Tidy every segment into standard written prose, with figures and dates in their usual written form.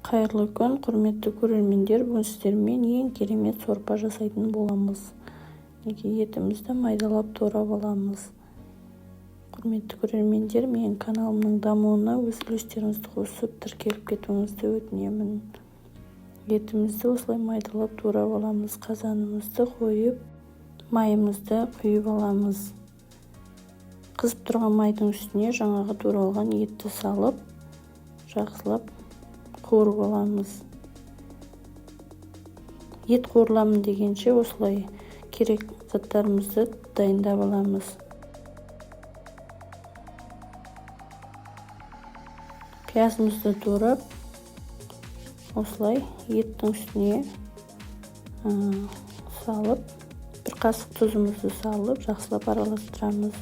Қайырлы күн, құрметті көрермендер, бүгін сіздермен ең керемет сорпа жасайтын боламыз. Етімізді майдалап турап аламыз. Құрметті көрермендер, менің каналымның дамуына өз үлестеріңізді қосып тіркеліп кетуіңізді өтінемін. Етімізді осылай майдалап турап аламыз. Қазанымызды қойып, майымызды құйып аламыз. Қызып тұрған майдың үстіне жаңағы туралған етті салып, жақсылап қуырып аламыз. Ет қуырыламын дегенше осылай керек заттарымызды дайындап аламыз. Пиязымызды турап, осылай еттің үстіне салып, бір қасық тұзымызды салып, жақсылап араластырамыз.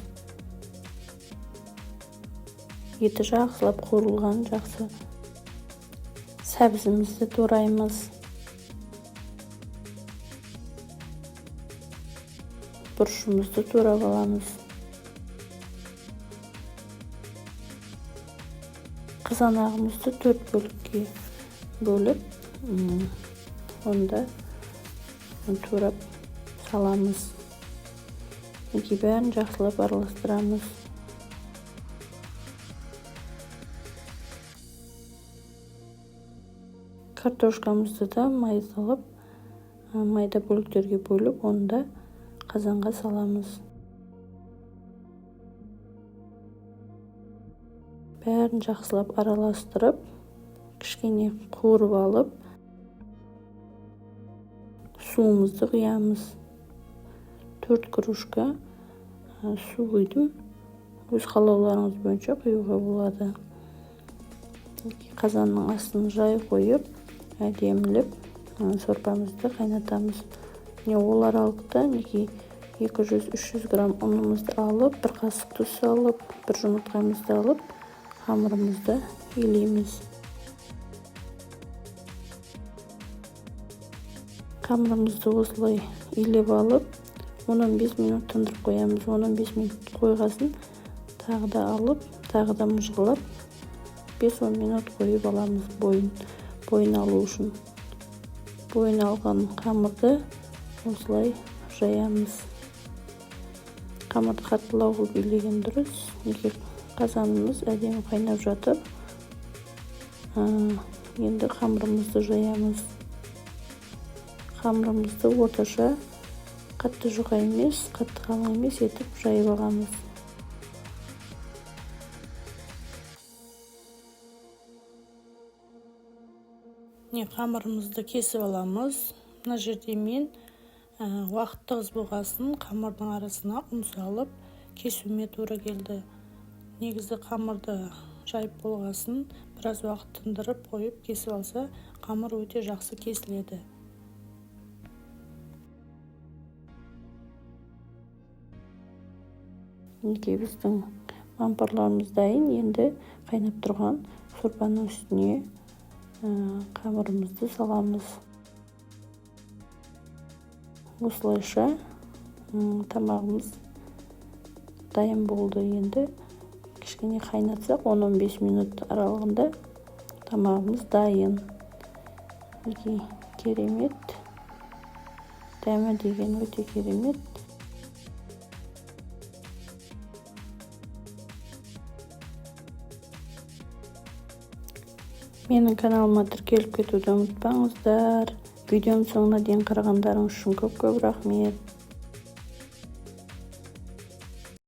Еті жақсылап қуырылған жақсы. Сәбізімізді тураймыз. Бұрышымызды турап аламыз. Қызанағымызды 4 бөлікке бөліп, онда турап саламыз. Бәрін жақсылап араластырамыз. Картошкамызды да майдалап, майда бөліктерге бөліп, онда қазанға саламыз. Бәрін жақсылап араластырып, кішкене қуырып алып, суымызды құямыз. 4 кружка су құйдым. Өз қалауларыңыз бойынша құюға болады. Қазанның астын жай қойып, әдемілеп сорпамызды қайнатамыз. Ол аралықта 200-300 грамм ұнымызды алып, бір қасық тұз салып, бір жұмыртқамызды алып, қамырымызды илейміз. Қамырымызды осылай илеп алып, 10-15 минут тындырып қоямыз. 10-15 минут қойғасын тағы да алып, тағы да мұжғылап, 5-10 минут қойып аламыз бойын алу үшін. Бойын алған қамырды осылай жаямыз. Қамырды қаттылау қылып илеген дұрыс. Қазанымыз әдемі қайнап жатыр. Енді қамырымызды жаямыз. Қамырымызды орташа, қатты жұқа емес, қатты қалың емес етіп жайып аламыз. Қамырымызды кесіп аламыз. Мына жерде мен уақыт тығыз болғасын қамырдың арасына ұн салып кесуіме тура келді. Негізі қамырды жайып болғасын біраз уақыт тындырып қойып кесіп алса, қамыр өте жақсы кесіледі. Біздің мампарларымыз дайын. Енді қайнап тұрған сорпаның үстіне қамырымызды саламыз. Осылайша тамағымыз дайын болды. Енді кішкене қайнатсақ, 10-15 минут аралығында тамағымыз дайын. Керемет. Дәмі деген өте керемет. Менің каналыма тіркеліп кетуді ұмытпаңыздар. Видеоның соңына дейін қарағандарыңыз үшін көп рахмет.